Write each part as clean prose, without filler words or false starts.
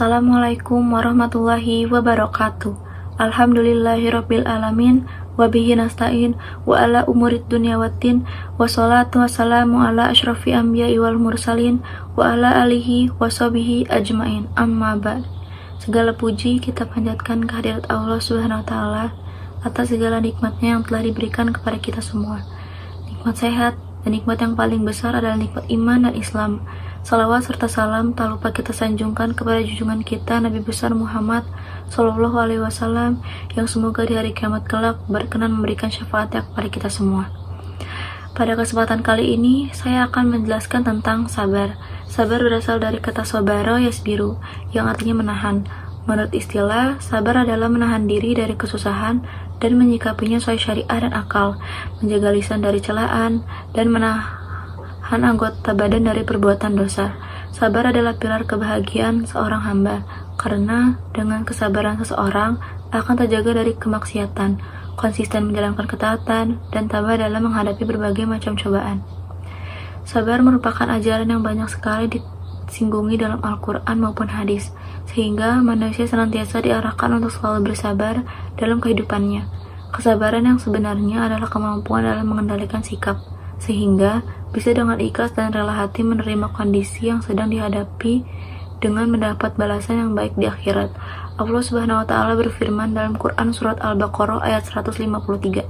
Assalamualaikum warahmatullahi wabarakatuh. Alhamdulillahirabbil alamin wa bihi nasta'in wa ala umurid dunya waddin wa salatu wassalamu ala asyrafil anbiya'i wal mursalin wa ala alihi wa sahbihi ajmain. Amma ba'd. Segala puji kita panjatkan kehadirat Allah Subhanahu wa taala atas segala nikmatnya yang telah diberikan kepada kita semua. Nikmat sehat dan nikmat yang paling besar adalah nikmat iman dan Islam. Salawat serta salam tak lupa kita sanjungkan kepada junjungan kita Nabi besar Muhammad Sallallahu Alaihi Wasallam yang semoga di hari kiamat kelak berkenan memberikan syafaatnya kepada kita semua. Pada kesempatan kali ini saya akan menjelaskan tentang sabar. Sabar berasal dari kata sabara yasbiru yang artinya menahan. Menurut istilah, sabar adalah menahan diri dari kesusahan dan menyikapinya sesuai syariah dan akal, menjaga lisan dari celaan dan menahan anggota badan dari perbuatan dosa. Sabar adalah pilar kebahagiaan seorang hamba, karena dengan kesabaran seseorang akan terjaga dari kemaksiatan, konsisten menjalankan ketaatan, dan tabah dalam menghadapi berbagai macam cobaan. Sabar merupakan ajaran yang banyak sekali disinggungi dalam Al-Quran maupun hadis, sehingga manusia senantiasa diarahkan untuk selalu bersabar dalam kehidupannya. Kesabaran yang sebenarnya adalah kemampuan dalam mengendalikan sikap, sehingga bisa dengan ikhlas dan rela hati menerima kondisi yang sedang dihadapi dengan mendapat balasan yang baik di akhirat. Allah Subhanahu wa taala berfirman dalam Quran surat Al-Baqarah ayat 153.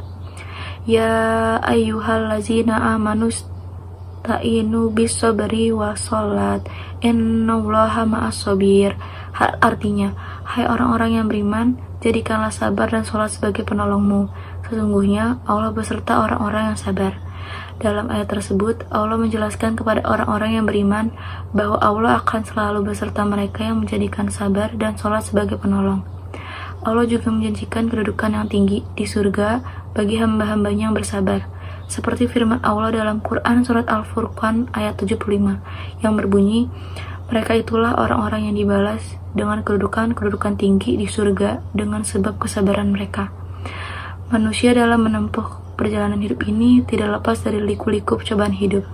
Ya ayyuhallazina amanu ta'inu bis-sabri was-salat innallaha ma'as-sabir. Artinya, hai orang-orang yang beriman, jadikanlah sabar dan salat sebagai penolongmu. Sesungguhnya Allah beserta orang-orang yang sabar. Dalam ayat tersebut, Allah menjelaskan kepada orang-orang yang beriman bahwa Allah akan selalu beserta mereka yang menjadikan sabar dan sholat sebagai penolong. Allah juga menjanjikan kedudukan yang tinggi di surga bagi hamba-hambanya yang bersabar. Seperti firman Allah dalam Quran surat Al-Furqan ayat 75 yang berbunyi, mereka itulah orang-orang yang dibalas dengan kedudukan tinggi di surga dengan sebab kesabaran mereka. Manusia dalam menempuh perjalanan hidup ini tidak lepas dari liku-liku cobaan hidup.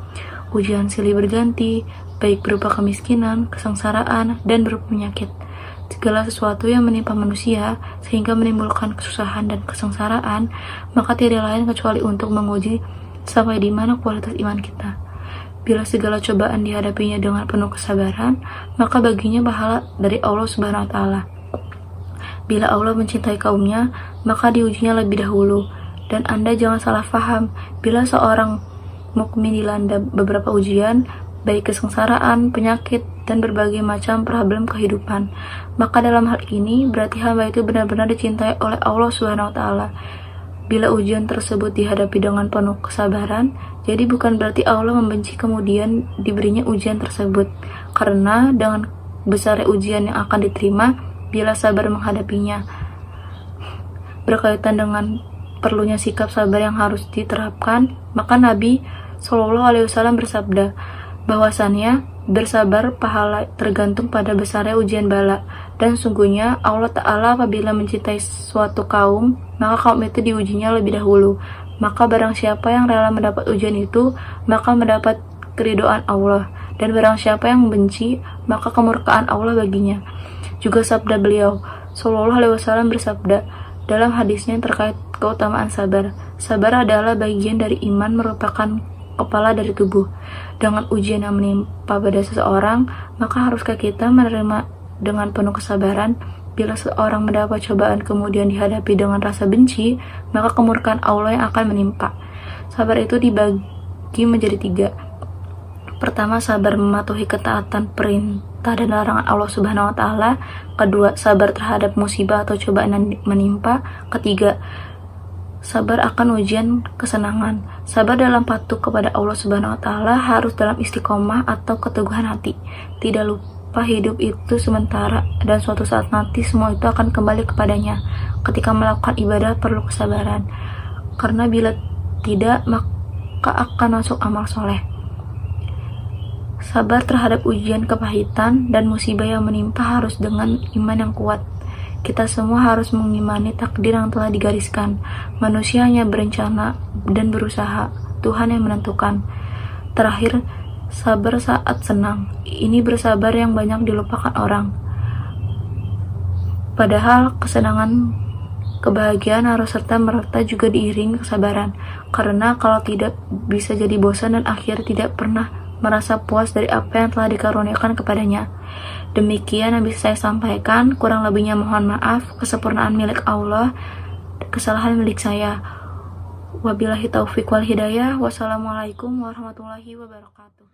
Ujian silih berganti, baik berupa kemiskinan, kesengsaraan, dan berupa penyakit. Segala sesuatu yang menimpa manusia sehingga menimbulkan kesusahan dan kesengsaraan, maka tidak lain kecuali untuk menguji sampai di mana kualitas iman kita. Bila segala cobaan dihadapinya dengan penuh kesabaran, maka baginya pahala dari Allah Subhanahu wa taala. Bila Allah mencintai kaumnya, maka diujinya lebih dahulu. Dan Anda jangan salah paham, bila seorang mukmin dilanda beberapa ujian, baik kesengsaraan, penyakit, dan berbagai macam problem kehidupan, maka dalam hal ini berarti hamba itu benar-benar dicintai oleh Allah Subhanahu wa taala. Bila ujian tersebut dihadapi dengan penuh kesabaran, jadi bukan berarti Allah membenci kemudian diberinya ujian tersebut, karena dengan besarnya ujian yang akan diterima bila sabar menghadapinya. Berkaitan dengan perlunya sikap sabar yang harus diterapkan, maka Nabi Shallallahu Alaihi Wasallam bersabda bahwasannya bersabar pahala tergantung pada besarnya ujian bala, dan sungguhnya Allah Ta'ala apabila mencintai suatu kaum, maka kaum itu diujinya lebih dahulu. Maka barang siapa yang rela mendapat ujian itu, maka mendapat keridhaan Allah, dan barang siapa yang membenci, maka kemurkaan Allah baginya. Juga sabda beliau Shallallahu Alaihi Wasallam bersabda dalam hadisnya terkait keutamaan sabar. Sabar adalah bagian dari iman, merupakan kepala dari tubuh. Dengan ujian yang menimpa pada seseorang, maka haruskah kita menerima dengan penuh kesabaran? Bila seorang mendapat cobaan kemudian dihadapi dengan rasa benci, maka kemurkaan Allah yang akan menimpa. Sabar itu dibagi menjadi 3. Pertama, sabar mematuhi ketaatan perintah dan larangan Allah Subhanahu wa taala. Kedua, sabar terhadap musibah atau cobaan yang menimpa. Ketiga, sabar akan ujian kesenangan. Sabar dalam patuh kepada Allah Subhanahu wa taala harus dalam istiqomah atau keteguhan hati. Tidak lupa hidup itu sementara dan suatu saat nanti semua itu akan kembali kepadanya. Ketika melakukan ibadah perlu kesabaran, karena bila tidak maka akan masuk amal soleh. Sabar terhadap ujian kepahitan dan musibah yang menimpa harus dengan iman yang kuat. Kita semua harus mengimani takdir yang telah digariskan. Manusia hanya berencana dan berusaha, Tuhan yang menentukan. Terakhir, sabar saat senang. Ini bersabar yang banyak dilupakan orang. Padahal kesenangan, kebahagiaan harus merta juga diiringi kesabaran, karena kalau tidak bisa jadi bosan dan akhir tidak pernah merasa puas dari apa yang telah dikaruniakan kepadanya. Demikian yang bisa saya sampaikan, kurang lebihnya mohon maaf, kesempurnaan milik Allah, kesalahan milik saya. Wabillahi taufik wal hidayah. Wassalamualaikum warahmatullahi wabarakatuh.